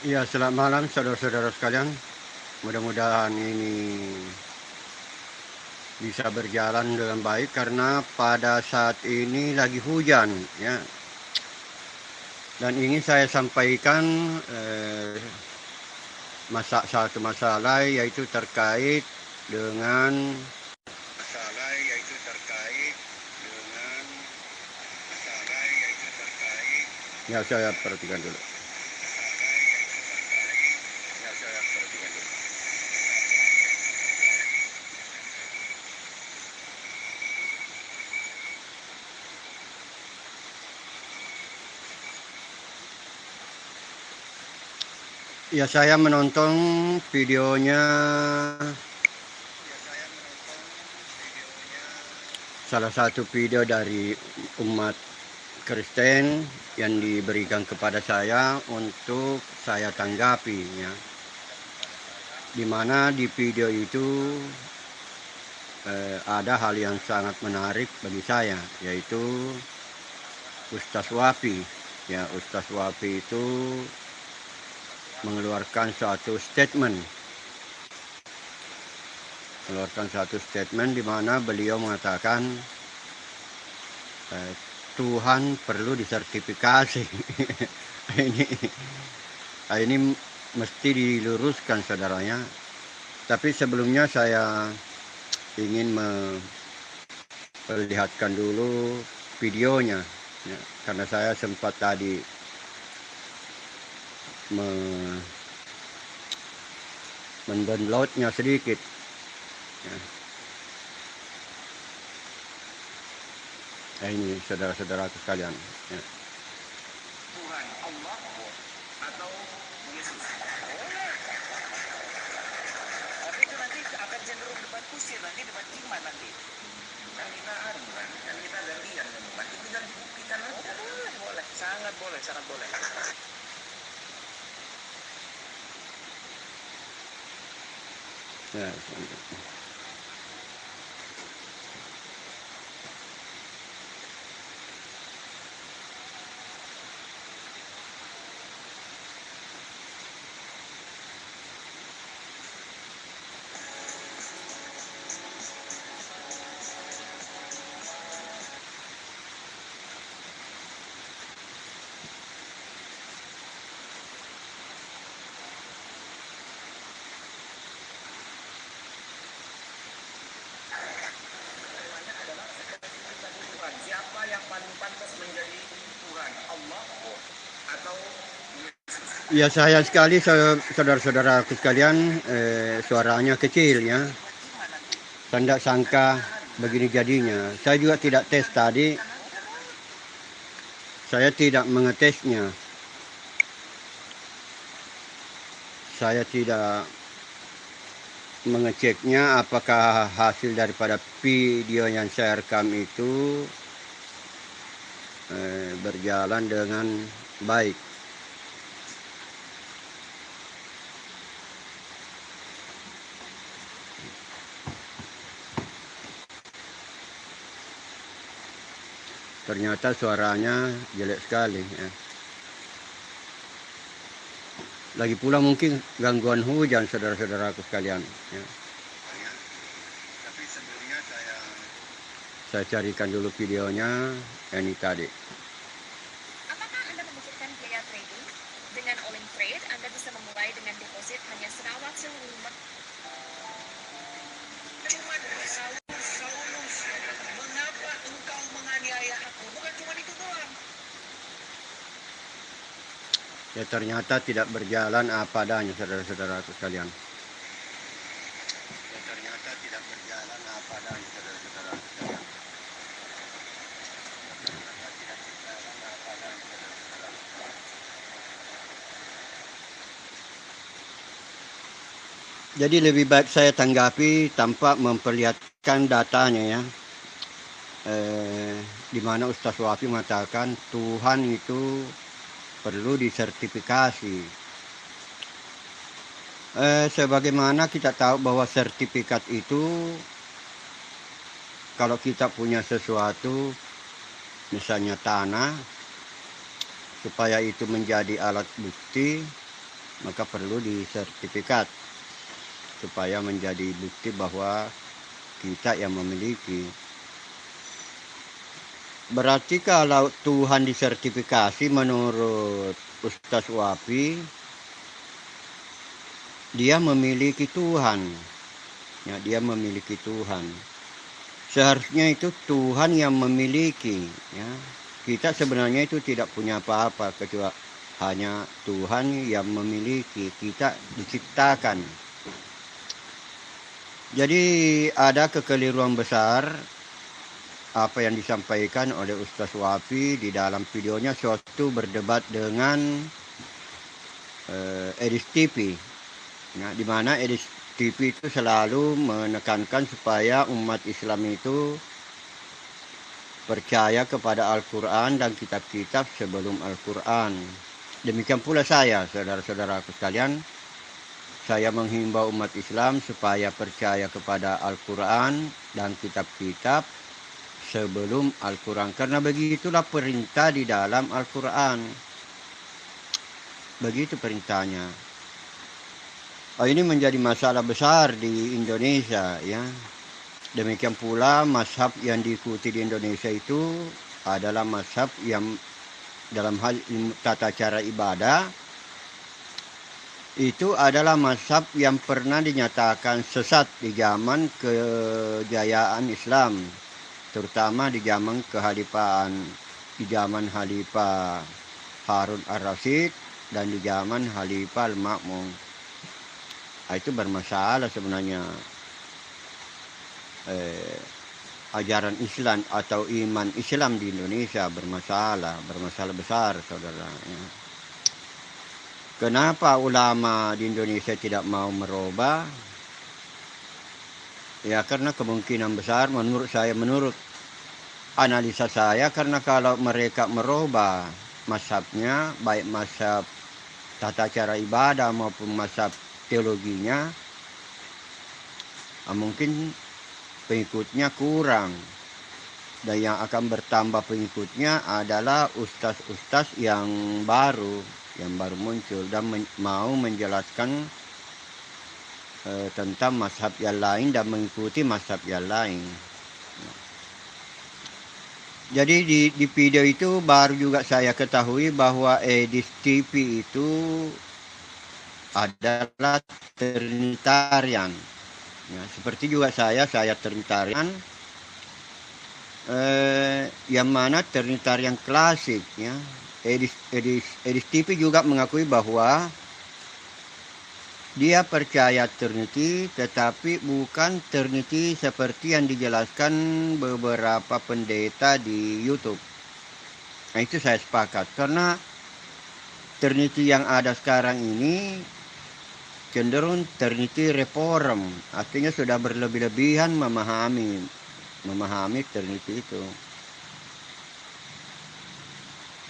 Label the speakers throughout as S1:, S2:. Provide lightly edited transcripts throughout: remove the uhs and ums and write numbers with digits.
S1: Ya, selamat malam saudara-saudara sekalian. Mudah-mudahan ini bisa berjalan dengan baik karena pada saat ini lagi hujan ya. Dan ingin saya sampaikan satu masalah yaitu terkait dengan ya saya perhatikan dulu. Ya, saya menonton videonya salah satu video dari umat Kristen yang diberikan kepada saya untuk saya tanggapi ya. Di mana di video itu ada hal yang sangat menarik bagi saya, yaitu Ustaz Wafi. Ya, Ustaz Wafi itu mengeluarkan suatu statement di mana beliau mengatakan Tuhan perlu disertifikasi. ini mesti diluruskan saudaranya. Tapi sebelumnya saya ingin memperlihatkan dulu videonya ya, karena saya sempat tadi mendownloadnya sedikit ya. Nah, ini saudara-saudara sekalian ya.
S2: Tuhan Allah atau Yesus. Tapi itu nanti akan cenderung debat kusir, nanti debat iman nanti. Kan kita kan kita gantian, nanti tinggal dibuktikan aja. Boleh, sangat boleh, sangat boleh.
S1: Ya,
S2: Siapa yang paling pantas menjadi Tuhan, Allah atau
S1: ya, sayang sekali saudara-saudaraku sekalian, suaranya kecil ya. Saya tidak sangka begini jadinya. Saya juga tidak tes tadi. Saya tidak mengetesnya. Saya tidak mengeceknya apakah hasil daripada video yang saya rekam itu berjalan dengan baik. Ternyata suaranya jelek sekali ya. Lagi pula mungkin gangguan hujan saudara-saudaraku sekalian ya. Tapi sebelumnya saya carikan dulu videonya ini tadi.
S3: Apakah Anda memikirkan biaya trading? Dengan All In Trade, Anda bisa memulai dengan deposit hanya serawat seumur.
S2: cuma Saulus, mengapa engkau menganiaya aku? Bukan cuma itu doang.
S1: Ya, ternyata tidak berjalan apa adanya saudara-saudaraku sekalian. Jadi lebih baik saya tanggapi tanpa memperlihatkan datanya ya. Di mana Ustaz Wafi mengatakan Tuhan itu perlu disertifikasi. Sebagaimana kita tahu bahwa sertifikat itu kalau kita punya sesuatu, misalnya tanah, supaya itu menjadi alat bukti, maka perlu disertifikat supaya menjadi bukti bahwa kita yang memiliki. Berarti kalau Tuhan disertifikasi menurut Ustaz Wafi, dia memiliki Tuhan. Ya, dia memiliki Tuhan. Seharusnya itu Tuhan yang memiliki. Ya. Kita sebenarnya itu tidak punya apa-apa kecuali hanya Tuhan yang memiliki. Kita diciptakan. Jadi ada kekeliruan besar apa yang disampaikan oleh Ustaz Wafi di dalam videonya, suatu berdebat dengan Edis TV. Ya, di mana Edis TV itu selalu menekankan supaya umat Islam itu percaya kepada Al-Quran dan kitab-kitab sebelum Al-Quran. Demikian pula saya, saudara-saudaraku sekalian, saya menghimbau umat Islam supaya percaya kepada Al-Quran dan kitab-kitab sebelum Al-Quran. Karena begitulah perintah di dalam Al-Quran. Begitu perintahnya. Ini menjadi masalah besar di Indonesia, ya. Demikian pula mazhab yang diikuti di Indonesia itu adalah mazhab yang dalam hal tata cara ibadah itu adalah mazhab yang pernah dinyatakan sesat di zaman kejayaan Islam, terutama di zaman kehalifahan, di zaman Khalifah Harun ar-Rasyid dan di zaman Khalifah al-Ma'mun. Itu bermasalah sebenarnya. Ajaran Islam atau iman Islam di Indonesia bermasalah besar, saudara. Ya. Kenapa ulama di Indonesia tidak mau merubah? Ya karena kemungkinan besar menurut saya, menurut analisa saya, karena kalau mereka merubah mazhabnya, baik mazhab tata cara ibadah maupun mazhab teologinya, mungkin pengikutnya kurang, dan yang akan bertambah pengikutnya adalah ustaz-ustaz yang baru muncul dan mau menjelaskan tentang mazhab yang lain dan mengikuti mazhab yang lain. Jadi di video itu baru juga saya ketahui bahwa Edis TV itu adalah Trinitarian. Ya, seperti juga saya Trinitarian, yang mana Trinitarian klasik. Ya. Edis TV juga mengakui bahwa dia percaya Trinity, tetapi bukan Trinity seperti yang dijelaskan beberapa pendeta di YouTube. Nah, itu saya sepakat, karena Trinity yang ada sekarang ini cenderung Trinity reform, artinya sudah berlebih-lebihan memahami Trinity itu.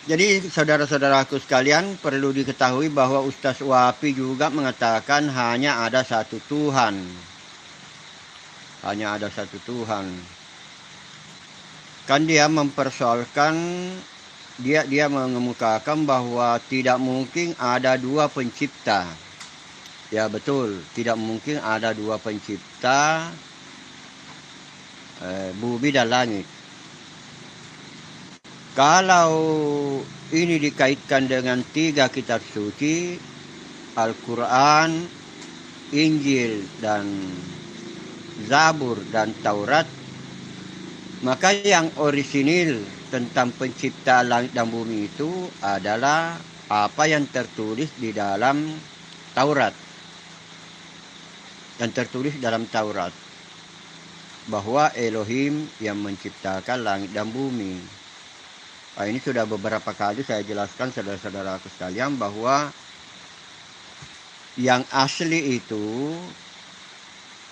S1: Jadi saudara-saudaraku sekalian, perlu diketahui bahwa Ustaz Wafi juga mengatakan hanya ada satu Tuhan. Hanya ada satu Tuhan. Kan dia mempersoalkan, dia mengemukakan bahwa tidak mungkin ada dua pencipta. Ya betul, tidak mungkin ada dua pencipta bumi dan langit. Kalau ini dikaitkan dengan 3 kitab suci, Al-Quran, Injil, dan Zabur, dan Taurat, maka yang orisinil tentang pencipta langit dan bumi itu adalah apa yang tertulis di dalam Taurat. Yang tertulis dalam Taurat, bahwa Elohim yang menciptakan langit dan bumi. Ini sudah beberapa kali saya jelaskan saudara-saudaraku sekalian bahwa yang asli itu,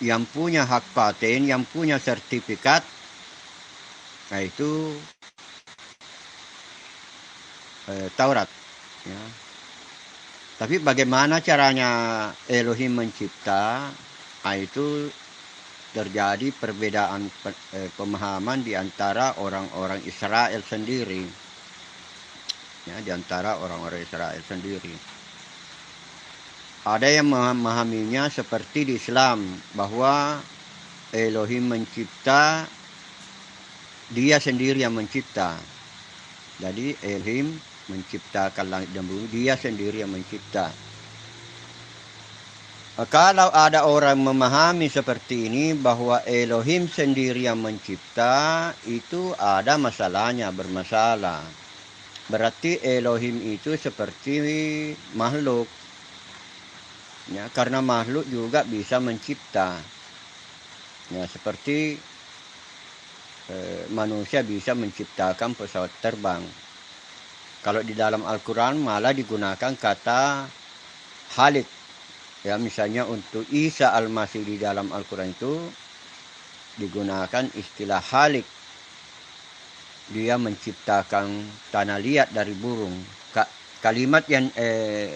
S1: yang punya hak paten, yang punya sertifikat, itu Taurat. Ya. Tapi bagaimana caranya Elohim mencipta, itu terjadi perbedaan pemahaman di antara orang-orang Israel sendiri. Ya, di antara orang-orang Israel sendiri. Ada yang memahaminya seperti di Islam, bahwa Elohim mencipta, dia sendiri yang mencipta. Jadi Elohim menciptakan langit dan bumi, dia sendiri yang mencipta. Kalau ada orang memahami seperti ini, bahwa Elohim sendiri yang mencipta, itu ada masalahnya, bermasalah. Berarti Elohim itu seperti makhluk. Ya, karena makhluk juga bisa mencipta. Ya, seperti manusia bisa menciptakan pesawat terbang. Kalau di dalam Al-Quran malah digunakan kata Khalik. Ya, misalnya untuk Isa Al-Masih di dalam Al-Quran itu digunakan istilah Khalik. Dia menciptakan tanah liat dari burung. Kalimat yang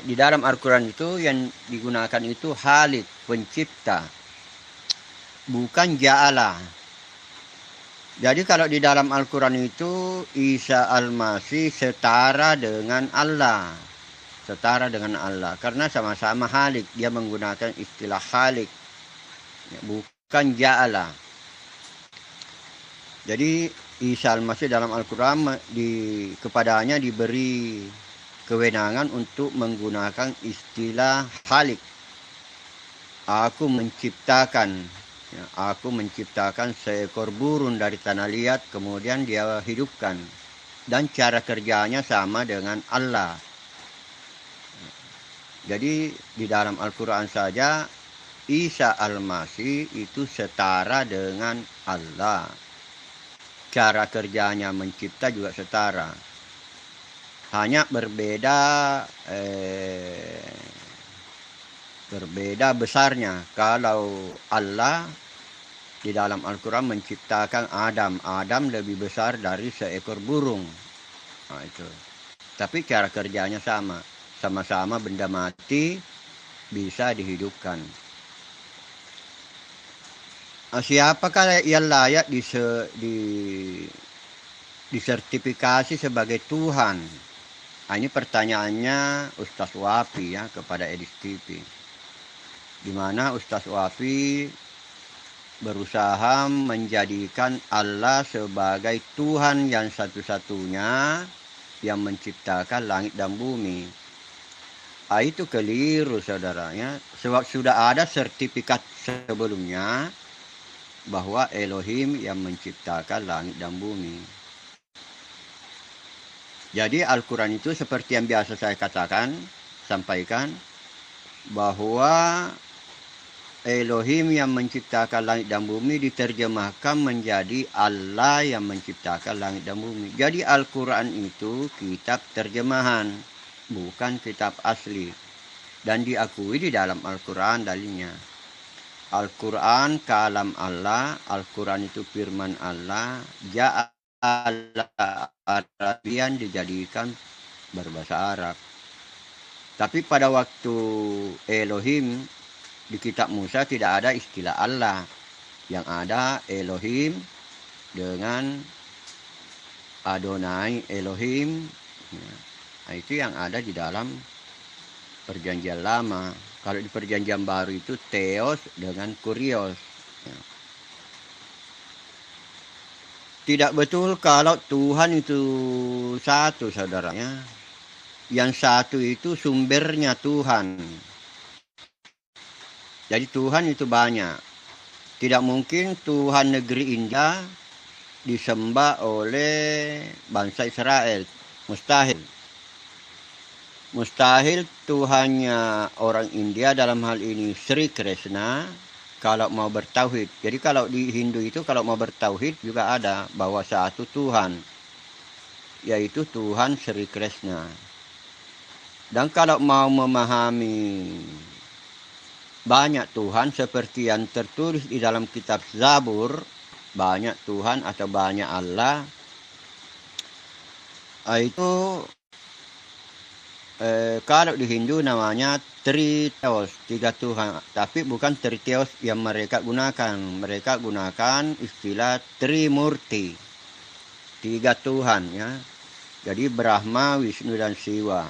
S1: di dalam Al-Quran itu yang digunakan itu Khalik, pencipta, bukan Ja'ala. Jadi kalau di dalam Al-Quran itu Isa Al-Masih setara dengan Allah. Setara dengan Allah. Karena sama-sama Khalik. Dia menggunakan istilah Khalik. Bukan Ja'ala. Jadi Isa Al-Masih dalam Al-Quran kepadanya diberi kewenangan untuk menggunakan istilah Khalik. Aku menciptakan seekor burung dari tanah liat, kemudian dia hidupkan. Dan cara kerjanya sama dengan Allah. Jadi di dalam Al-Quran saja Isa Al-Masih itu setara dengan Allah. Cara kerjanya mencipta juga setara. Hanya berbeda besarnya. Kalau Allah di dalam Al-Quran menciptakan Adam. Adam lebih besar dari seekor burung. Nah, itu. Tapi cara kerjanya sama. Sama-sama benda mati bisa dihidupkan. Siapakah yang layak disertifikasi sebagai Tuhan? Ini pertanyaannya Ustaz Wafi ya kepada Edis TV. Di mana Ustaz Wafi berusaha menjadikan Allah sebagai Tuhan yang satu-satunya yang menciptakan langit dan bumi. Itu keliru saudaranya. Sebab sudah ada sertifikat sebelumnya bahwa Elohim yang menciptakan langit dan bumi. Jadi Al-Quran itu seperti yang biasa saya sampaikan, bahwa Elohim yang menciptakan langit dan bumi diterjemahkan menjadi Allah yang menciptakan langit dan bumi. Jadi Al-Quran itu kitab terjemahan, bukan kitab asli. Dan diakui di dalam Al-Quran dalilnya. Al-Quran kalam Allah, Al-Quran itu firman Allah, Arabian dijadikan berbahasa Arab. Tapi pada waktu Elohim di kitab Musa tidak ada istilah Allah. Yang ada Elohim dengan Adonai Elohim. Nah, itu yang ada di dalam perjanjian lama. Kalau di perjanjian baru itu Theos dengan Kurios. Tidak betul kalau Tuhan itu satu saudaranya. Yang satu itu sumbernya Tuhan. Jadi Tuhan itu banyak. Tidak mungkin Tuhan negeri India disembah oleh bangsa Israel. Mustahil. Mustahil Tuhannya orang India dalam hal ini Sri Krishna kalau mau bertauhid. Jadi kalau di Hindu itu kalau mau bertauhid juga ada bahwa satu Tuhan, yaitu Tuhan Sri Krishna. Dan kalau mau memahami banyak Tuhan seperti yang tertulis di dalam kitab Zabur, banyak Tuhan atau banyak Allah, itu kalau di Hindu namanya Triteos, 3 Tuhan. Tapi bukan Triteos yang mereka gunakan. Mereka gunakan istilah Trimurti, 3 Tuhan ya. Jadi Brahma, Wisnu dan Siwa.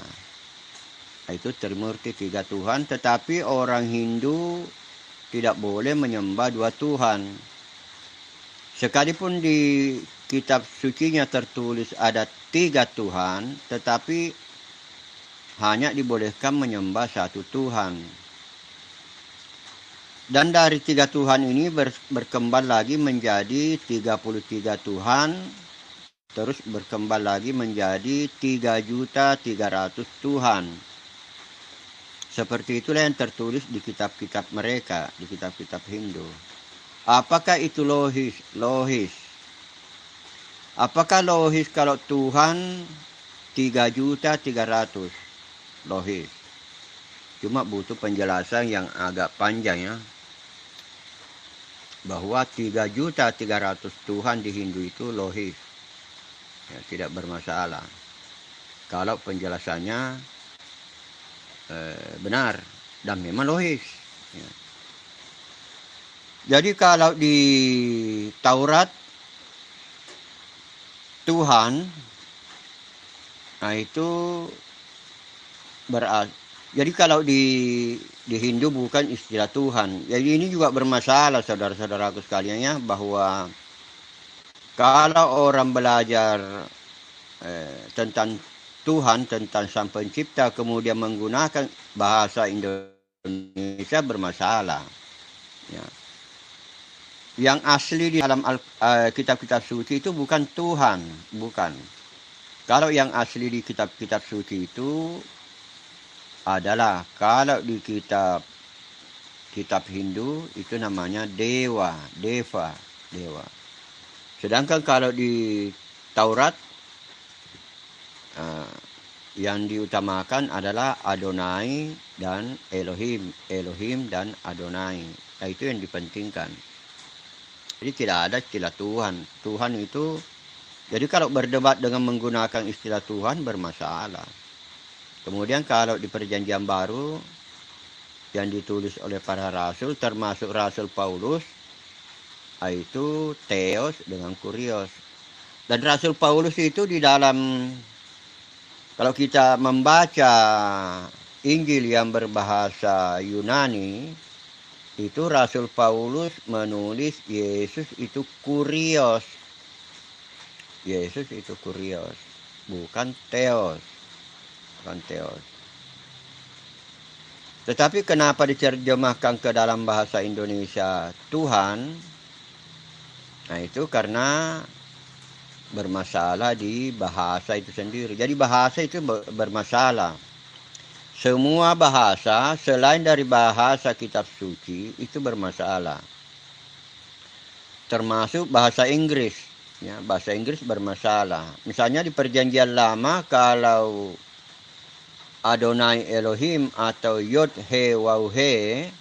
S1: Itu Trimurti, 3 Tuhan. Tetapi orang Hindu tidak boleh menyembah 2 Tuhan. Sekalipun di kitab sucinya tertulis ada 3 Tuhan, tetapi hanya dibolehkan menyembah 1 Tuhan. Dan dari 3 Tuhan ini berkembang lagi menjadi 33 Tuhan, terus berkembang lagi menjadi 3.300.000 Tuhan. Seperti itulah yang tertulis di kitab-kitab mereka, di kitab-kitab Hindu. Apakah itu lohis? Lohis. Apakah lohis kalau Tuhan 3.300.000? Lohis. Cuma butuh penjelasan yang agak panjang ya. Bahwa 3.300.000 Tuhan di Hindu itu lohis. Ya, tidak bermasalah. Kalau penjelasannya benar dan memang lohis. Ya. Jadi kalau di Taurat Tuhan, nah itu berarti. Jadi kalau di Hindu bukan istilah Tuhan. Jadi ini juga bermasalah saudara-saudaraku sekalian ya, bahwa kalau orang belajar tentang Tuhan, tentang Sang Pencipta, kemudian menggunakan bahasa Indonesia bermasalah. Ya. Yang asli di dalam kitab-kitab suci itu bukan Tuhan, bukan. Kalau yang asli di kitab-kitab suci itu adalah, kalau di kitab Hindu itu namanya dewa, deva, dewa. Sedangkan kalau di Taurat yang diutamakan adalah Adonai dan Elohim, Elohim dan Adonai. Nah, itu yang dipentingkan. Jadi tidak ada istilah Tuhan. Tuhan itu, jadi kalau berdebat dengan menggunakan istilah Tuhan bermasalah. Kemudian kalau di Perjanjian Baru yang ditulis oleh para rasul, termasuk Rasul Paulus, itu Theos dengan Kurios. Dan Rasul Paulus itu di dalam, kalau kita membaca Injil yang berbahasa Yunani, itu Rasul Paulus menulis Yesus itu Kurios. Yesus itu Kurios, bukan Theos. Bukan Theos. Tetapi kenapa diterjemahkan ke dalam bahasa Indonesia Tuhan? Nah itu karena bermasalah di bahasa itu sendiri. Jadi bahasa itu bermasalah. Semua bahasa selain dari bahasa kitab suci itu bermasalah. Termasuk bahasa Inggris. Ya, bahasa Inggris bermasalah. Misalnya di Perjanjian Lama, kalau Adonai Elohim atau Yod He Waw He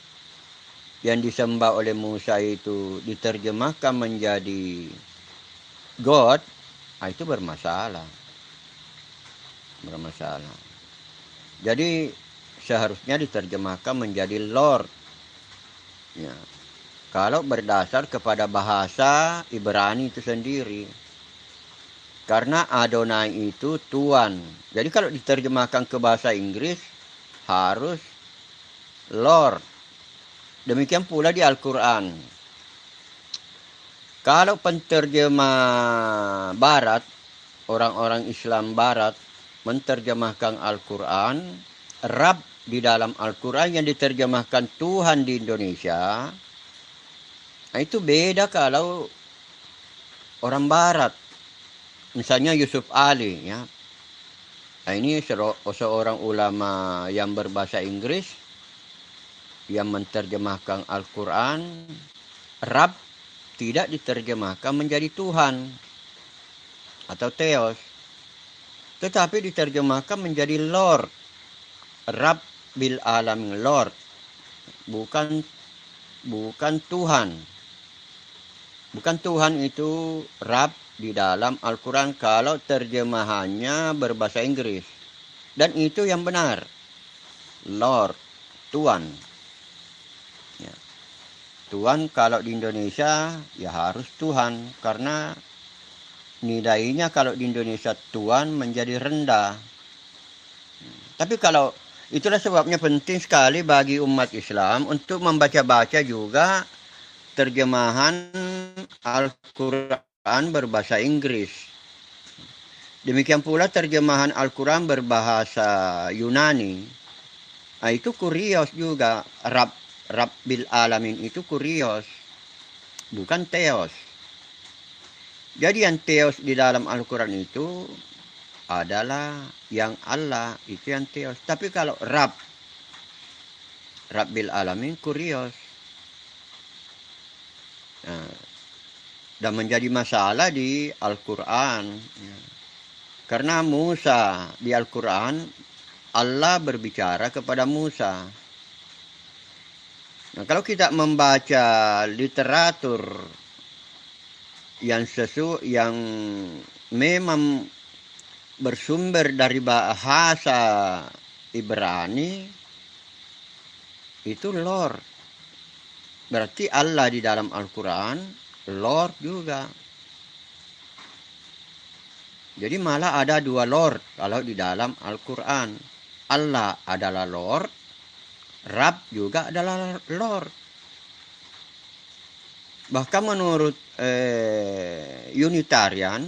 S1: yang disembah oleh Musa itu diterjemahkan menjadi God, itu bermasalah. Bermasalah. Jadi seharusnya diterjemahkan menjadi Lord. Ya. Kalau berdasar kepada bahasa Ibrani itu sendiri. Karena Adonai itu Tuhan. Jadi kalau diterjemahkan ke bahasa Inggris harus Lord. Demikian pula di Al-Quran. Kalau penterjemah Barat, orang-orang Islam Barat menterjemahkan Al-Quran, Rab di dalam Al-Quran yang diterjemahkan Tuhan di Indonesia, nah itu beda kalau orang Barat. Misalnya Yusuf Ali, ya. Nah, ini seorang ulama yang berbahasa Inggris yang menterjemahkan Al-Quran, Rab tidak diterjemahkan menjadi Tuhan atau Theos, tetapi diterjemahkan menjadi Lord, Rab bil alamin, Lord, bukan Tuhan. Bukan Tuhan itu Rab di dalam Al-Quran kalau terjemahannya berbahasa Inggris. Dan itu yang benar. Lord, Tuhan. Ya. Tuhan kalau di Indonesia ya harus Tuhan. Karena nilainya kalau di Indonesia Tuhan menjadi rendah. Tapi kalau Itulah sebabnya penting sekali bagi umat Islam untuk membaca-baca juga terjemahan Al-Quran berbahasa Inggris. Demikian pula terjemahan Al-Quran berbahasa Yunani. Nah, itu kurios juga. Rabbil Alamin itu kurios, bukan Theos. Jadi yang Theos di dalam Al-Quran itu adalah yang Allah, itu yang Theos. Tapi kalau Rabbil Alamin kurios. Nah, dan menjadi masalah di Al-Quran. Karena Musa di Al-Quran, Allah berbicara kepada Musa. Nah, kalau kita membaca literatur yang memang bersumber dari bahasa Ibrani, itu Lord. Berarti Allah di dalam Al-Quran, Lord juga. Jadi malah ada dua Lord kalau di dalam Al-Quran. Allah adalah Lord, Rab juga adalah Lord. Bahkan menurut Unitarian,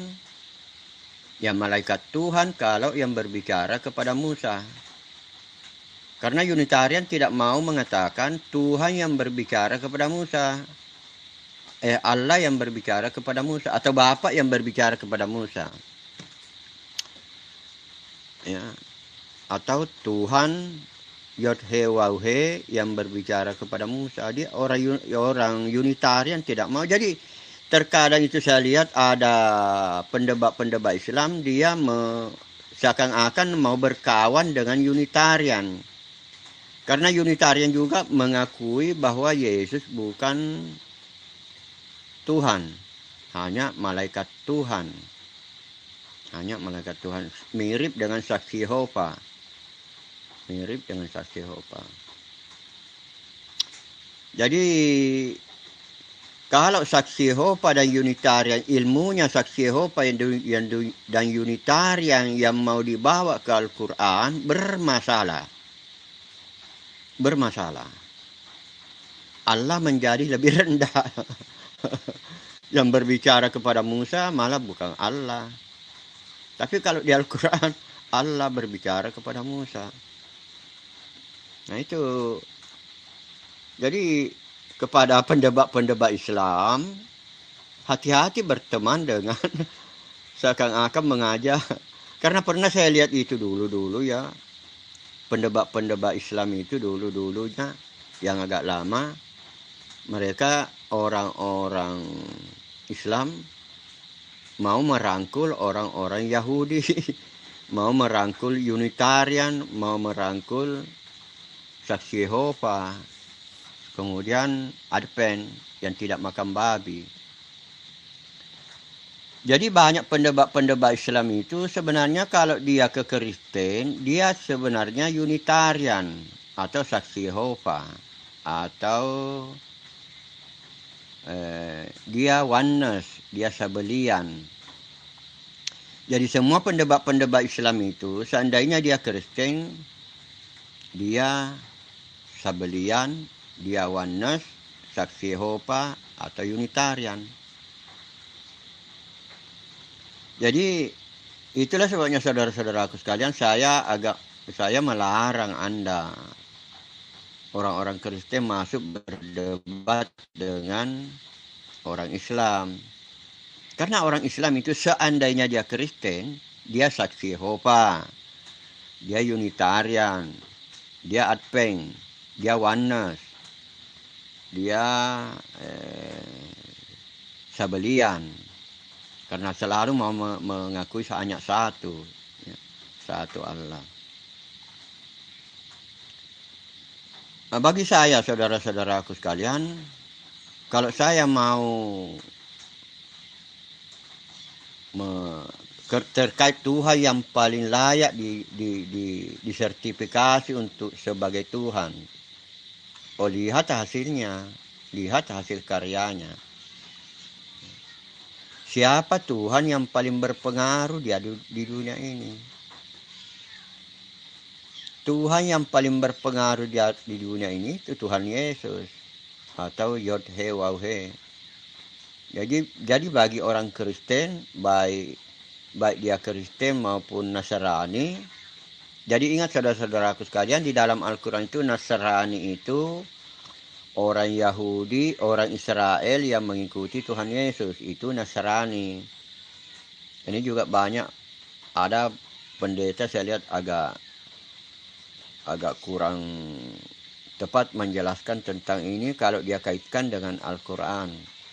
S1: ya malaikat Tuhan kalau yang berbicara kepada Musa. Karena Unitarian tidak mau mengatakan Tuhan yang berbicara kepada Musa. Allah yang berbicara kepada Musa. Atau Bapa yang berbicara kepada Musa. Ya. Atau Tuhan Yod-He-Waw-He yang berbicara kepada Musa. Dia orang Unitarian tidak mau. Jadi terkadang itu saya lihat ada pendebat-pendebat Islam, dia seakan-akan mau berkawan dengan Unitarian. Karena Unitarian juga mengakui bahwa Yesus bukan Tuhan, hanya malaikat Tuhan. Hanya malaikat Tuhan. Mirip dengan saksi Yehova. Mirip dengan saksi Yehova. Jadi kalau saksi Yehova dan Unitarian, ilmunya saksi Yehova dan Unitarian yang mau dibawa ke Al-Quran bermasalah. Allah menjadi lebih rendah. Yang berbicara kepada Musa malah bukan Allah. Tapi kalau di Al-Quran, Allah berbicara kepada Musa. Nah itu. Jadi kepada pendebat-pendebat Islam, hati-hati berteman dengan seakan-akan mengajak. Karena pernah saya lihat itu dulu ya. Pendebat-pendebat Islam itu dulu-dulunya yang agak lama, mereka orang-orang Islam mau merangkul orang-orang Yahudi, mau merangkul Unitarian, mau merangkul saksi Yehova, kemudian Advent yang tidak makan babi. Jadi banyak pendebat-pendebat Islam itu sebenarnya kalau dia ke Kristen, dia sebenarnya Unitarian atau saksi Yehova atau dia Oneness, dia Sabelian. Jadi semua pendebat-pendebat Islam itu seandainya dia Kristen, dia Sabelian, dia Oneness, saksi Yehova atau Unitarian. Jadi itulah sebabnya saudara-saudaraku sekalian, saya melarang Anda orang-orang Kristen masuk berdebat dengan orang Islam. Karena orang Islam itu seandainya dia Kristen, dia saksi Yehova, dia Unitarian, dia Advent, dia Oneness, dia Sabelian. Karena selalu mau mengakui hanya satu Allah. Nah, bagi saya, saudara-saudaraku sekalian, kalau saya mau terkait Tuhan yang paling layak disertifikasi untuk sebagai Tuhan, lihat hasilnya, lihat hasil karyanya. Siapa Tuhan yang paling berpengaruh di dunia ini? Tuhan yang paling berpengaruh di dunia ini itu Tuhan Yesus atau Yod He Waw He. Jadi bagi orang Kristen, baik dia Kristen maupun Nasrani, jadi ingat saudara-saudaraku sekalian, di dalam Al-Quran itu Nasrani itu orang Yahudi, orang Israel yang mengikuti Tuhan Yesus, itu Nasrani. Ini juga banyak, ada pendeta saya lihat agak kurang tepat menjelaskan tentang ini kalau dia kaitkan dengan Al-Quran.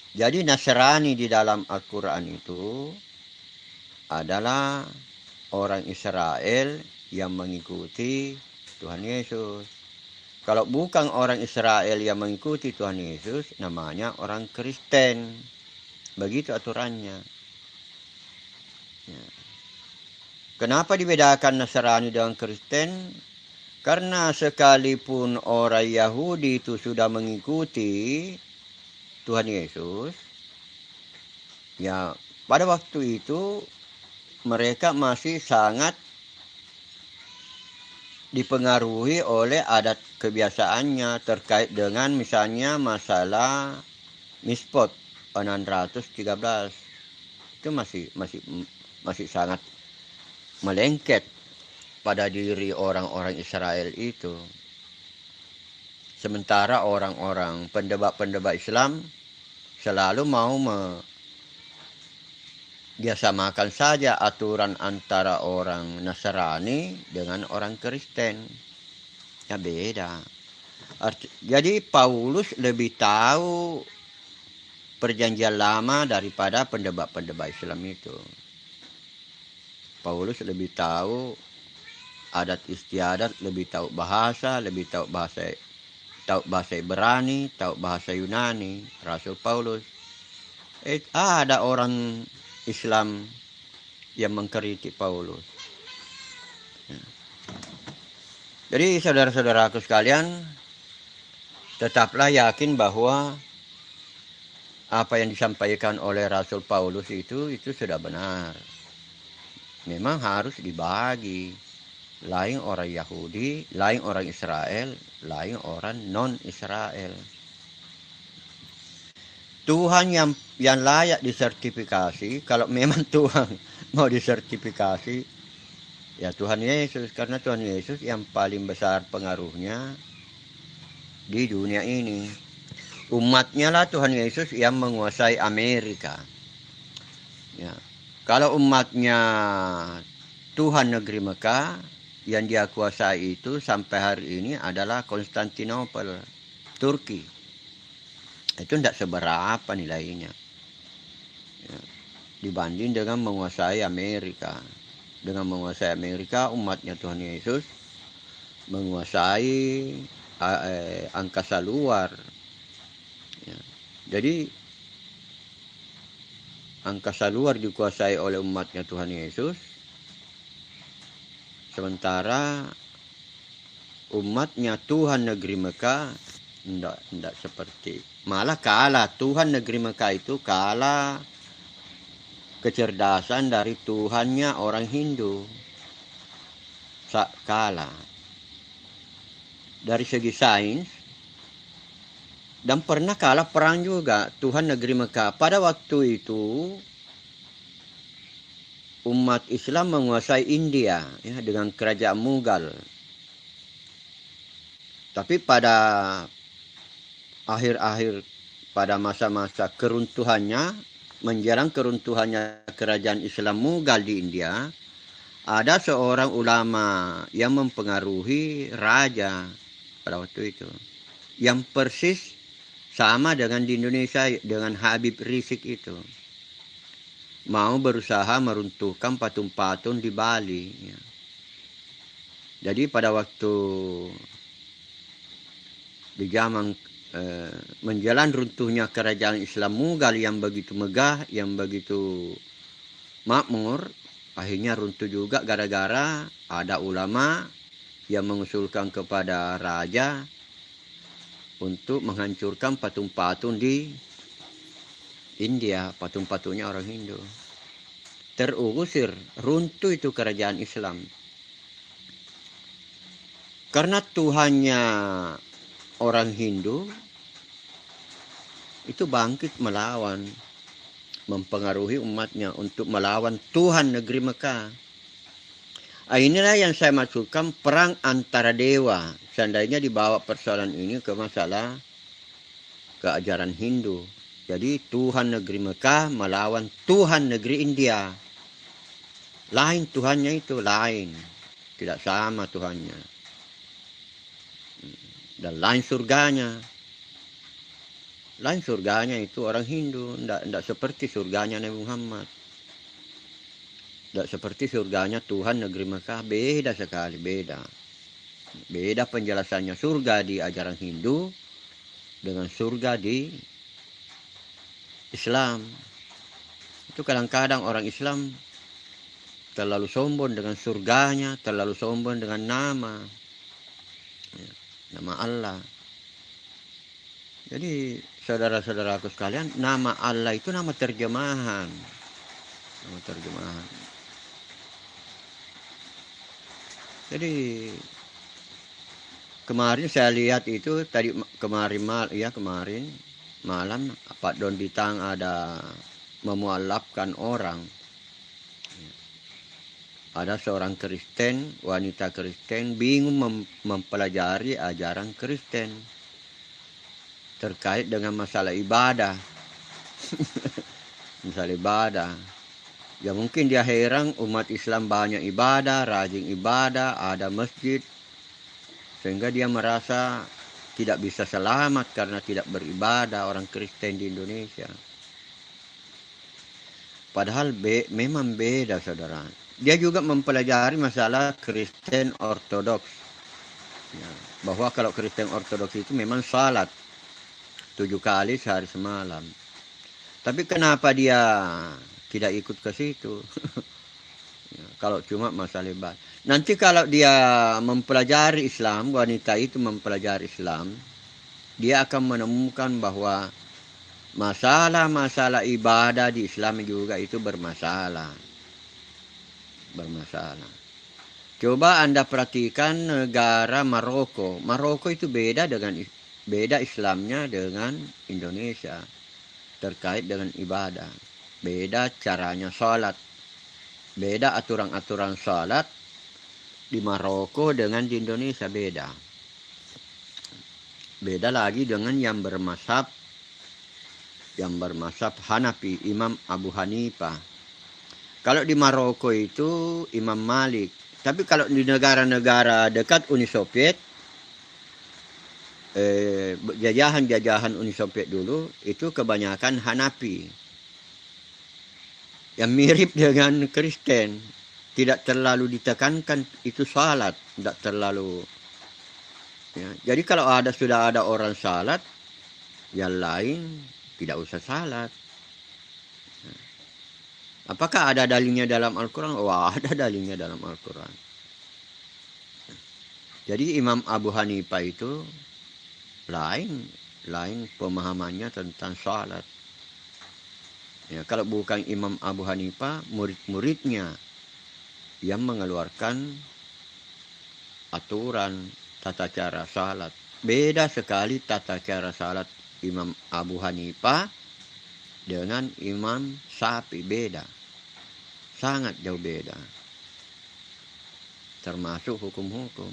S1: Jadi Nasrani di dalam Al-Quran itu adalah orang Israel yang mengikuti Tuhan Yesus. Kalau bukan orang Israel yang mengikuti Tuhan Yesus, namanya orang Kristen. Begitu aturannya. Ya. Kenapa dibedakan Nasrani dengan Kristen? Karena sekalipun orang Yahudi itu sudah mengikuti Tuhan Yesus, ya pada waktu itu mereka masih sangat dipengaruhi oleh adat kebiasaannya terkait dengan misalnya masalah Mispot 613. Itu masih sangat melengket pada diri orang-orang Israel itu. Sementara orang-orang pendebat Islam selalu mau dia samakan saja aturan antara orang Nasrani dengan orang Kristen. Ya beda. Jadi Paulus lebih tahu perjanjian lama daripada pendebat Islam itu. Paulus lebih tahu adat istiadat, lebih tahu bahasa Ibrani, tahu bahasa Yunani. Rasul Paulus. Ada orang Islam yang mengkritik Paulus. Jadi saudara-saudaraku sekalian, tetaplah yakin bahwa apa yang disampaikan oleh Rasul Paulus itu sudah benar. Memang harus dibagi. Lain orang Yahudi, lain orang Israel, lain orang non-Israel. Tuhan yang layak disertifikasi, kalau memang Tuhan mau disertifikasi, ya Tuhan Yesus. Karena Tuhan Yesus yang paling besar pengaruhnya di dunia ini. Umatnya lah Tuhan Yesus yang menguasai Amerika. Ya. Kalau umatnya Tuhan negeri Mekah, yang dia kuasai itu sampai hari ini adalah Konstantinopel, Turki. Itu tidak seberapa nilainya. Ya. Dibanding dengan menguasai Amerika. Dengan menguasai Amerika, umatnya Tuhan Yesus menguasai angkasa luar. Ya. Jadi angkasa luar dikuasai oleh umatnya Tuhan Yesus. Sementara umatnya Tuhan negeri Mekah tidak seperti. Malah kalah. Tuhan negeri Mekah itu kalah kecerdasan dari Tuhannya orang Hindu. Kalah. Dari segi sains. Dan pernah kalah perang juga Tuhan negeri Mekah. Pada waktu itu umat Islam menguasai India ya, dengan kerajaan Mughal. Tapi pada akhir-akhir pada masa-masa keruntuhannya, menjelang keruntuhannya kerajaan Islam Mughal di India, ada seorang ulama yang mempengaruhi raja pada waktu itu. Yang persis sama dengan di Indonesia dengan Habib Rizik itu. Mau berusaha meruntuhkan patung-patung di Bali. Ya. Jadi pada waktu di zaman menjelang runtuhnya kerajaan Islam Mughal yang begitu megah, yang begitu makmur, akhirnya runtuh juga gara-gara ada ulama yang mengusulkan kepada raja untuk menghancurkan patung-patung di India, patung-patungnya orang Hindu. Terusir, runtuh itu kerajaan Islam. Karena Tuhannya orang Hindu itu bangkit melawan, mempengaruhi umatnya untuk melawan Tuhan negeri Mekah. Inilah yang saya maksudkan perang antara dewa. Seandainya dibawa persoalan ini ke masalah keajaran Hindu. Jadi Tuhan negeri Mekah melawan Tuhan negeri India. Lain Tuhannya itu, lain. Tidak sama Tuhannya. Dan lain surganya. Lain surganya itu orang Hindu. Tidak seperti surganya Nabi Muhammad. Tidak seperti surganya Tuhan negeri Mekah. Beda sekali, beda. Beda penjelasannya surga di ajaran Hindu dengan surga di Islam. Itu kadang-kadang orang Islam terlalu sombong dengan surganya, terlalu sombong dengan nama Allah. Jadi saudara-saudaraku sekalian, nama Allah itu nama terjemahan. Nama terjemahan. Jadi kemarin saya lihat itu tadi kemarin malam Pak Don Ditang ada memualafkan orang. Ada seorang Kristen, wanita Kristen bingung mempelajari ajaran Kristen terkait dengan masalah ibadah. Masalah ibadah. Ya mungkin dia heran umat Islam banyak ibadah, rajin ibadah, ada masjid. Sehingga dia merasa tidak bisa selamat karena tidak beribadah orang Kristen di Indonesia. Padahal memang beda saudara. Dia juga mempelajari masalah Kristen Ortodoks. Ya, bahwa kalau Kristen Ortodoks itu memang salat 7 kali sehari semalam. Tapi kenapa dia tidak ikut ke situ? Ya, kalau cuma masalah ibadah. Nanti kalau dia mempelajari Islam, wanita itu mempelajari Islam, dia akan menemukan bahwa masalah-masalah ibadah di Islam juga itu bermasalah. Coba Anda perhatikan negara Maroko. Maroko itu beda Islamnya dengan Indonesia terkait dengan ibadah. Beda caranya sholat. Beda aturan-aturan sholat di Maroko dengan di Indonesia beda. Beda lagi dengan yang bermazhab Hanafi, Imam Abu Hanifah. Kalau di Maroko itu Imam Malik. Tapi kalau di negara-negara dekat Uni Soviet, jajahan Uni Soviet dulu itu kebanyakan Hanafi. Yang mirip dengan Kristen. Tidak terlalu ditekankan itu salat. Tidak terlalu. Ya. Jadi kalau sudah ada orang salat, yang lain tidak usah salat. Apakah ada dalilnya dalam Al-Quran? Wah, ada dalilnya dalam Al-Quran. Jadi Imam Abu Hanifah itu lain pemahamannya tentang salat. Ya, kalau bukan Imam Abu Hanifah, murid-muridnya yang mengeluarkan aturan tata cara salat. Beda sekali tata cara salat Imam Abu Hanifah dengan Imam Syafi'i, beda. Sangat jauh beda. Termasuk hukum-hukum.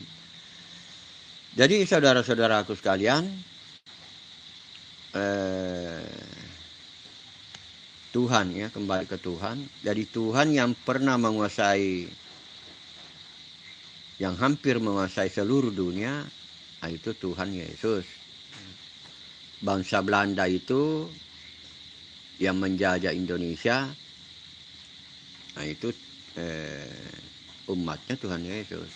S1: Jadi saudara-saudaraku sekalian, Tuhan ya, kembali ke Tuhan. Jadi Tuhan yang pernah menguasai, yang hampir menguasai seluruh dunia, itu Tuhan Yesus. Bangsa Belanda itu yang menjajah Indonesia, itu umatnya Tuhan Yesus.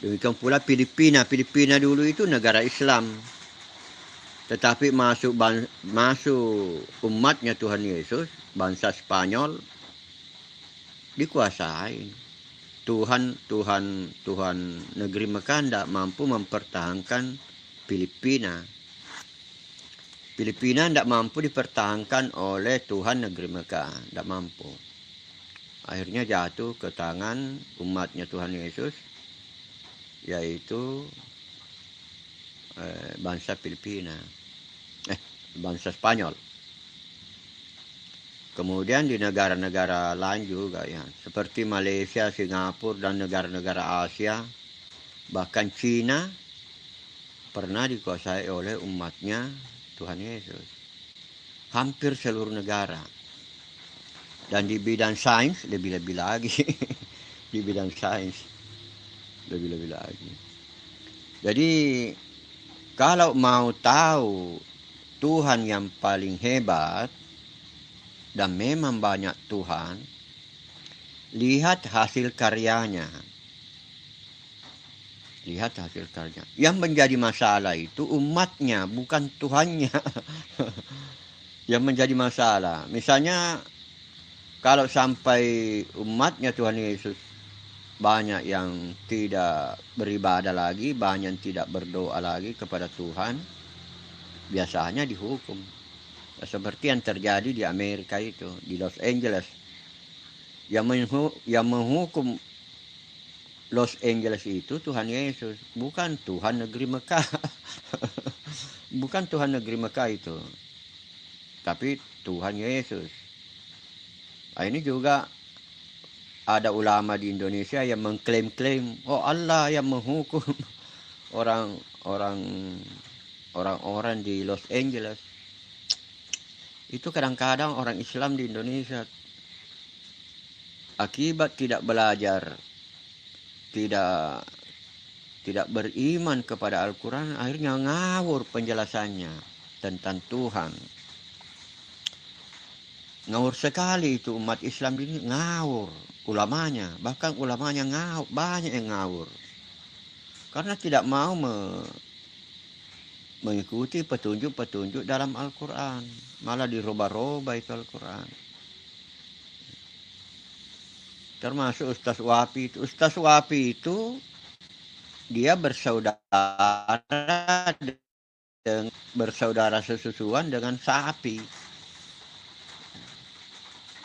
S1: Demikian pula Filipina. Filipina dulu itu negara Islam. Tetapi masuk umatnya Tuhan Yesus, bangsa Spanyol, dikuasai. Tuhan negeri Mekah tidak mampu mempertahankan Filipina. Filipina tidak mampu dipertahankan oleh Tuhan negeri Mekah. Tidak mampu. Akhirnya jatuh ke tangan umatnya Tuhan Yesus yaitu bangsa Filipina, bangsa Spanyol. Kemudian di negara-negara lain juga ya, seperti Malaysia, Singapura, dan negara-negara Asia, bahkan Cina pernah dikuasai oleh umatnya Tuhan Yesus. Hampir seluruh negara. Dan di bidang sains lebih-lebih lagi. Di bidang sains lebih-lebih lagi. Jadi kalau mau tahu Tuhan yang paling hebat, dan memang banyak Tuhan, lihat hasil karyanya. Lihat hasil karyanya. Yang menjadi masalah itu umatnya, bukan Tuhannya. Yang menjadi masalah. Misalnya, kalau sampai umatnya Tuhan Yesus banyak yang tidak beribadah lagi, banyak yang tidak berdoa lagi kepada Tuhan, biasanya dihukum. Seperti yang terjadi di Amerika itu, di Los Angeles. Yang menghukum Los Angeles itu Tuhan Yesus, bukan Tuhan negeri Mekah. Bukan Tuhan negeri Mekah itu, tapi Tuhan Yesus. Nah, ini juga ada ulama di Indonesia yang mengklaim-klaim, oh Allah yang menghukum orang-orang di Los Angeles. Itu kadang-kadang orang Islam di Indonesia akibat tidak belajar, tidak beriman kepada Al-Quran, akhirnya ngawur penjelasannya tentang Tuhan. Ngawur sekali itu umat Islam ini, ngawur ulamanya, bahkan ulamanya ngawur, banyak yang ngawur. Karena tidak mau mengikuti petunjuk-petunjuk dalam Al-Quran. Malah dirubah-rubah itu Al-Quran. Termasuk Ustaz Wapi itu. Ustaz Wapi itu dia bersaudara sesusuan dengan sapi.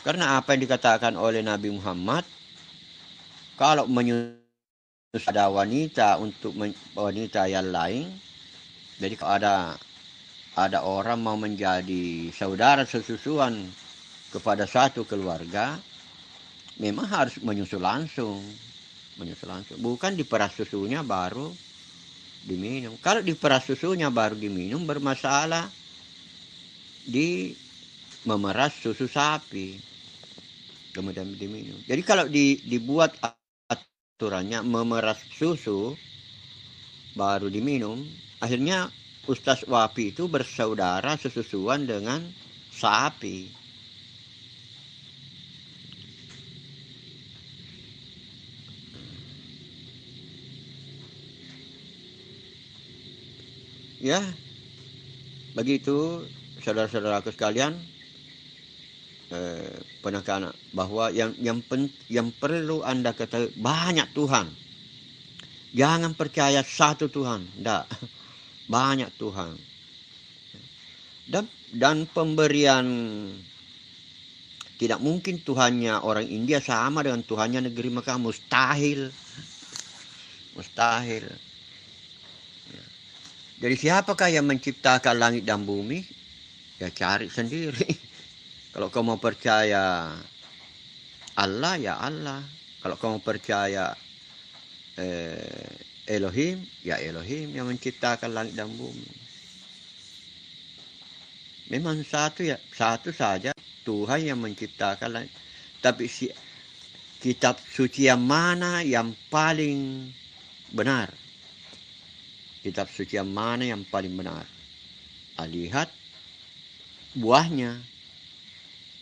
S1: Karena apa yang dikatakan oleh Nabi Muhammad, kalau menyusul ada wanita untuk wanita yang lain, jadi kalau ada orang mau menjadi saudara sesusuan kepada satu keluarga, memang harus menyusul langsung. Bukan diperas susunya baru diminum. Kalau diperas susunya baru diminum, bermasalah di memeras susu sapi kemudian diminum. Jadi kalau dibuat aturannya memeras susu baru diminum, akhirnya Ustaz Wapi itu bersaudara sesusuan dengan sapi. Ya, begitu saudara-saudaraku sekalian, penekanan bahwa yang perlu Anda ketahui, banyak Tuhan. Jangan percaya satu Tuhan, enggak. Banyak Tuhan. Dan pemberian, tidak mungkin Tuhannya orang India sama dengan Tuhannya negeri Mekah, mustahil. Jadi siapakah yang menciptakan langit dan bumi? Ya cari sendiri. Kalau kau mau percaya Allah, ya Allah. Kalau kau mau percaya Elohim, ya Elohim yang menciptakan langit dan bumi. Memang satu saja Tuhan yang menciptakan langit. Tapi kitab suci yang mana yang paling benar? Kitab suci yang mana yang paling benar? Lihat buahnya,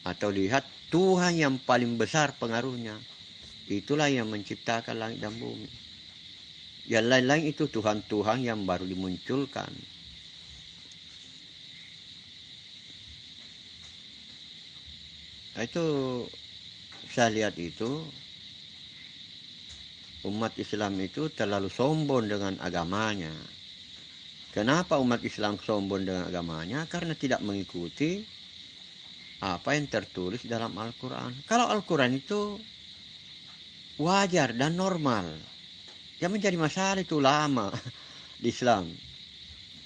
S1: atau lihat Tuhan yang paling besar pengaruhnya. Itulah yang menciptakan langit dan bumi. Yang lain-lain itu Tuhan-Tuhan yang baru dimunculkan. Nah, itu saya lihat itu umat Islam itu terlalu sombong dengan agamanya. Kenapa umat Islam sombong dengan agamanya? Karena tidak mengikuti apa yang tertulis dalam Al-Quran. Kalau Al-Quran itu wajar dan normal. Yang menjadi masalah itu ulama di Islam.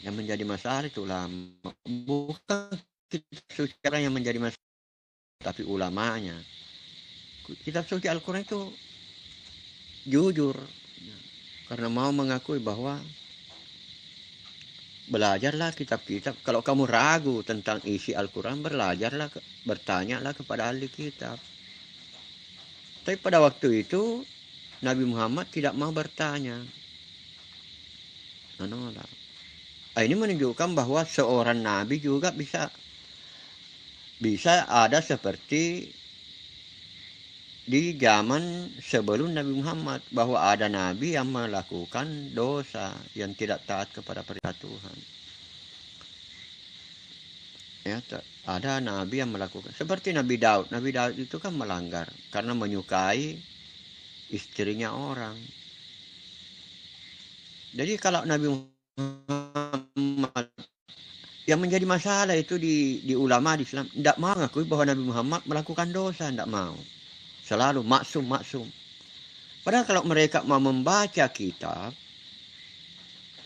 S1: Yang menjadi masalah itu ulama. Bukan kitab suci yang menjadi masalah, tapi ulamanya. Kitab suci Al-Quran itu jujur. Karena mau mengakui bahwa belajarlah kitab-kitab. Kalau kamu ragu tentang isi Al-Quran, belajarlah, bertanyalah kepada ahli kitab. Tapi pada waktu itu Nabi Muhammad tidak mau bertanya. Menolak. Ini menunjukkan bahwa seorang nabi juga bisa ada seperti di zaman sebelum Nabi Muhammad, bahwa ada nabi yang melakukan dosa, yang tidak taat kepada perintah Tuhan. Ya, ada nabi yang melakukan seperti Nabi Daud. Nabi Daud itu kan melanggar karena menyukai istrinya orang. Jadi kalau Nabi Muhammad, yang menjadi masalah itu di ulama di Islam tidak mau mengakui bahwa Nabi Muhammad melakukan dosa, tidak mau. Selalu maksum. Padahal kalau mereka mau membaca kitab,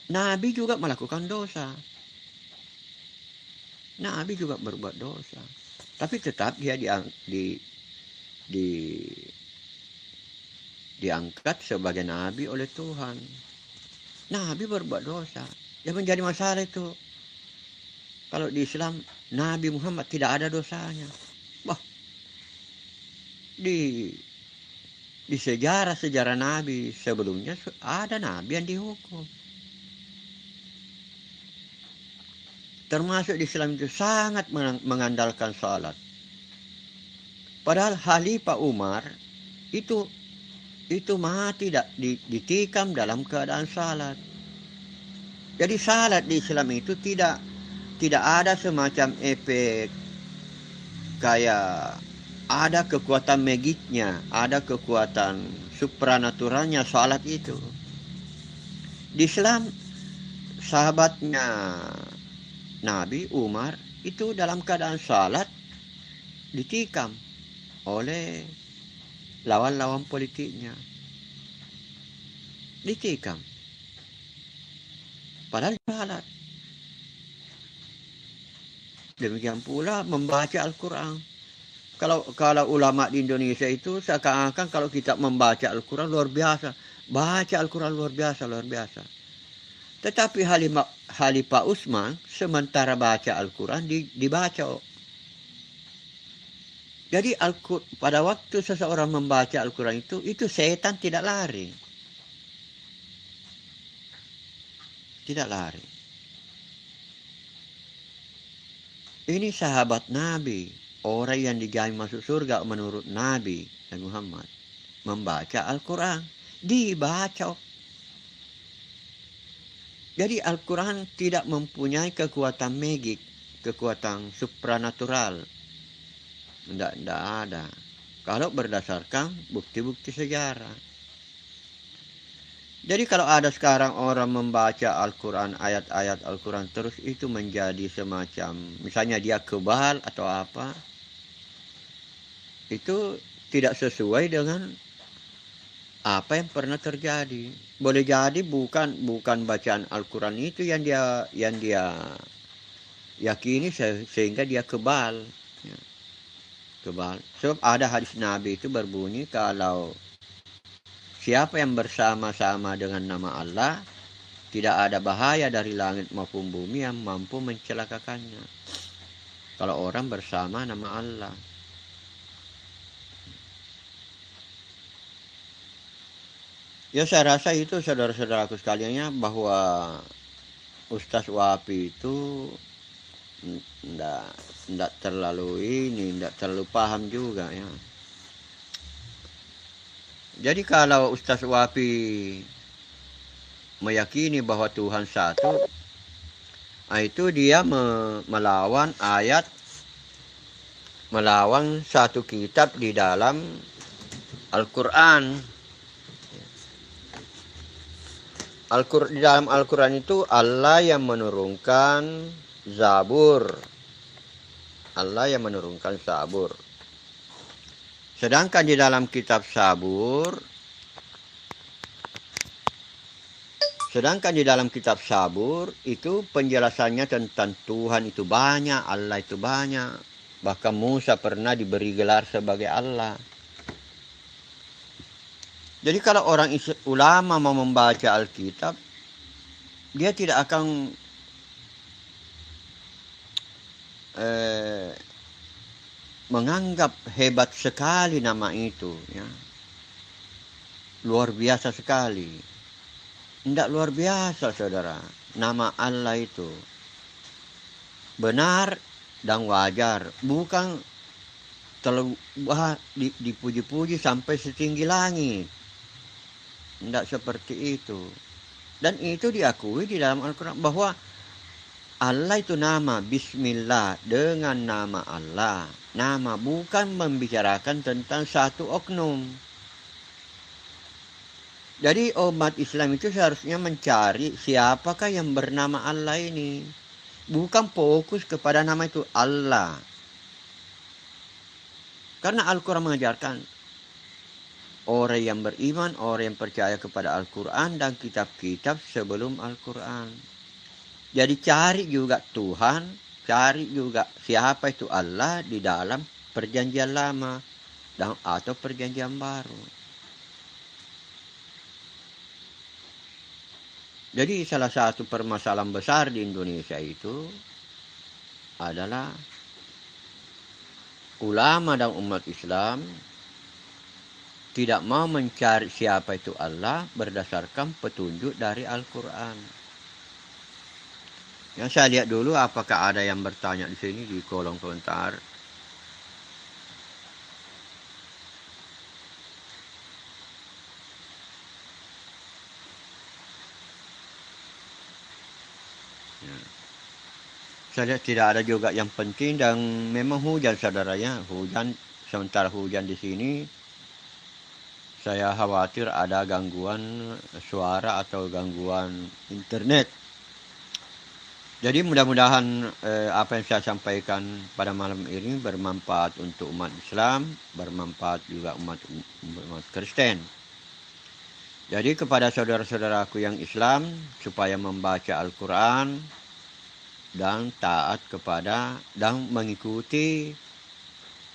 S1: Nabi juga melakukan dosa. Nabi juga berbuat dosa. Tapi tetap dia diangkat sebagai Nabi oleh Tuhan. Nabi berbuat dosa. Yang menjadi masalah itu, kalau di Islam, Nabi Muhammad tidak ada dosanya. Wah, di sejarah Nabi sebelumnya ada Nabi yang dihukum. Termasuk di Islam itu sangat mengandalkan salat. Padahal Khalifah Umar itu mati ditikam dalam keadaan salat. Jadi salat di Islam itu tidak ada semacam efek kayak ada kekuatan magiknya, ada kekuatan supranaturalnya salat itu. Di Islam sahabatnya Nabi Umar itu dalam keadaan salat ditikam oleh lawan-lawan politiknya. Ditikam. Padahal salat. Demikian pula membaca Al-Quran. Kalau ulama di Indonesia itu seakan-akan kalau kita membaca Al-Quran luar biasa. Baca Al-Quran luar biasa. Tetapi Khalifah Utsman sementara baca Al-Quran dibaca. Jadi pada waktu seseorang membaca Al-Quran itu setan tidak lari. Tidak lari. Ini sahabat Nabi, orang yang dijamin masuk surga menurut Nabi Muhammad, membaca Al-Quran, dibaca. Jadi Al-Quran tidak mempunyai kekuatan magik, kekuatan supranatural. Tidak ada. Kalau berdasarkan bukti-bukti sejarah. Jadi kalau ada sekarang orang membaca Al-Quran, ayat-ayat Al-Quran terus itu menjadi semacam, misalnya dia kebal atau apa, itu tidak sesuai dengan apa yang pernah terjadi. Boleh jadi bukan bacaan Al-Quran itu yang dia yakini sehingga dia kebal. Ya. Kebal. Sebab ada hadis Nabi itu berbunyi kalau siapa yang bersama-sama dengan nama Allah, tidak ada bahaya dari langit maupun bumi yang mampu mencelakakannya. Kalau orang bersama nama Allah. Ya saya rasa itu saudara-saudaraku sekalian bahwa Ustaz Wapi itu tidak terlalu paham juga ya. Jadi kalau Ustaz Wapi meyakini bahwa Tuhan satu, itu dia melawan satu kitab di dalam Al-Quran. Di dalam Al-Quran itu Allah yang menurunkan Zabur. Allah yang menurunkan Zabur. Sedangkan di dalam kitab Zabur Sedangkan di dalam kitab Sabur itu penjelasannya tentang Tuhan itu banyak, Allah itu banyak. Bahkan Musa pernah diberi gelar sebagai Allah. Jadi kalau orang ulama mau membaca Alkitab, dia tidak akan menganggap hebat sekali nama itu, ya. Luar biasa sekali. Tidak luar biasa, saudara. Nama Allah itu benar dan wajar, bukan terlalu dipuji-puji sampai setinggi langit. Tidak seperti itu. Dan itu diakui di dalam Al-Quran bahwa Allah itu nama, Bismillah, dengan nama Allah. Nama, bukan membicarakan tentang satu oknum. Jadi umat Islam itu seharusnya mencari siapakah yang bernama Allah ini. Bukan fokus kepada nama itu Allah. Karena Al-Quran mengajarkan orang yang beriman, orang yang percaya kepada Al-Quran dan kitab-kitab sebelum Al-Quran. Jadi cari juga Tuhan, cari juga siapa itu Allah di dalam perjanjian lama atau perjanjian baru. Jadi salah satu permasalahan besar di Indonesia itu adalah ulama dan umat Islam tidak mau mencari siapa itu Allah berdasarkan petunjuk dari Al-Quran. Ya, saya lihat dulu apakah ada yang bertanya di sini di kolom komentar. Saya lihat tidak ada juga yang penting dan memang hujan, saudaranya. Hujan, sementara hujan di sini, saya khawatir ada gangguan suara atau gangguan internet. Jadi mudah-mudahan apa yang saya sampaikan pada malam ini bermanfaat untuk umat Islam, bermanfaat juga umat Kristen. Jadi kepada saudara-saudaraku yang Islam, supaya membaca Al-Quran dan taat kepada dan mengikuti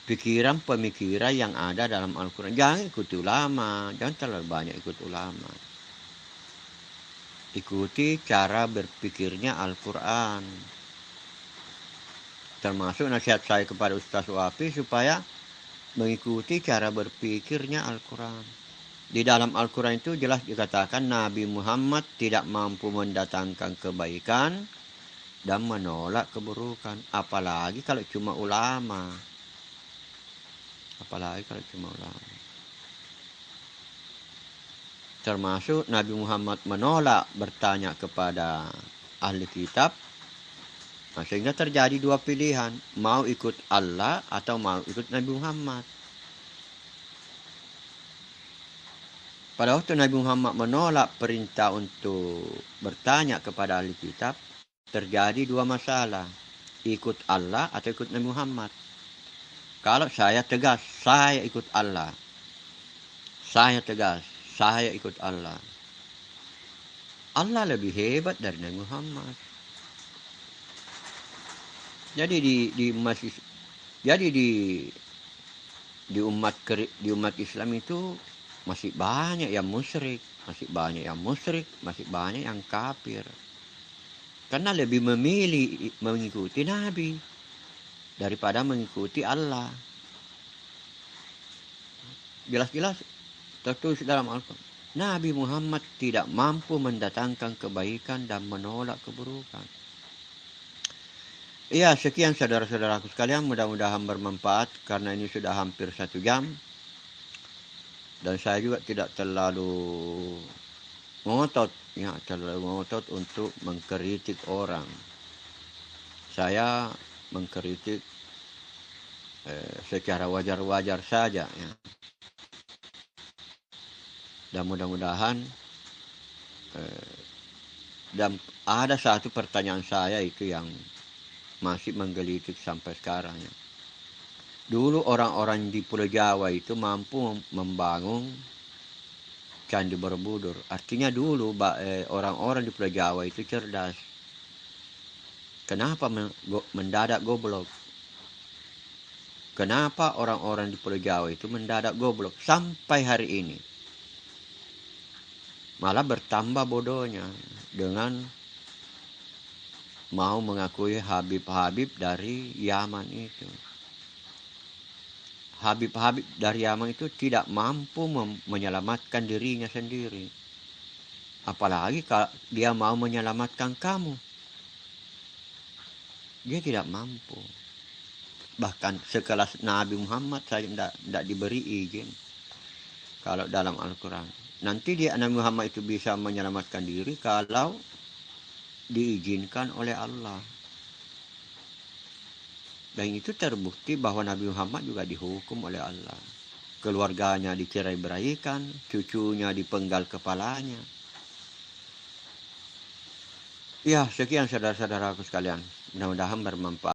S1: pikiran-pemikiran yang ada dalam Al-Quran. Jangan ikuti ulama, jangan terlalu banyak ikut ulama. Ikuti cara berpikirnya Al-Quran. Termasuk nasihat saya kepada Ustaz Wafi supaya mengikuti cara berpikirnya Al-Quran. Di dalam Al-Quran itu jelas dikatakan Nabi Muhammad tidak mampu mendatangkan kebaikan dan menolak keburukan. Apalagi kalau cuma ulama. Termasuk Nabi Muhammad menolak bertanya kepada ahli kitab. Nah, sehingga terjadi dua pilihan. Mau ikut Allah atau mau ikut Nabi Muhammad. Pada waktu Nabi Muhammad menolak perintah untuk bertanya kepada ahli kitab, terjadi dua masalah. Ikut Allah atau ikut Nabi Muhammad. Kalau saya tegas, saya ikut Allah. Saya tegas, saya ikut Allah. Allah lebih hebat dari Nabi Muhammad. Jadi di umat Islam itu masih banyak yang musyrik, masih banyak yang kafir. Karena lebih memilih mengikuti Nabi daripada mengikuti Allah. Jelas-jelas tertulis dalam Al-Quran. Nabi Muhammad tidak mampu mendatangkan kebaikan dan menolak keburukan. Iya, sekian saudara-saudaraku sekalian. Mudah-mudahan bermanfaat karena ini sudah hampir 1 jam. Dan saya juga tidak terlalu ngotot untuk mengkritik orang. Saya mengkritik secara wajar-wajar saja, ya. Dan mudah-mudahan dan ada satu pertanyaan saya itu yang masih menggelitik sampai sekarang, ya. Dulu orang-orang di Pulau Jawa itu mampu membangun Candi Borobudur. Artinya dulu orang-orang di Pulau Jawa itu cerdas. Kenapa mendadak goblok? Kenapa orang-orang di Pulau Jawa itu mendadak goblok sampai hari ini? Malah bertambah bodohnya dengan mau mengakui Habib-Habib dari Yaman itu. Habib-Habib dari Yaman itu tidak mampu menyelamatkan dirinya sendiri. Apalagi kalau dia mau menyelamatkan kamu. Dia tidak mampu. Bahkan sekelas Nabi Muhammad saja tidak diberi izin. Kalau dalam Al-Quran. Nanti Nabi Muhammad itu bisa menyelamatkan diri kalau diizinkan oleh Allah. Dan itu terbukti bahwa Nabi Muhammad juga dihukum oleh Allah. Keluarganya dicerai-beraikan, cucunya dipenggal kepalanya. Ya, sekian saudara-saudaraku sekalian. Mudah-mudahan bermanfaat.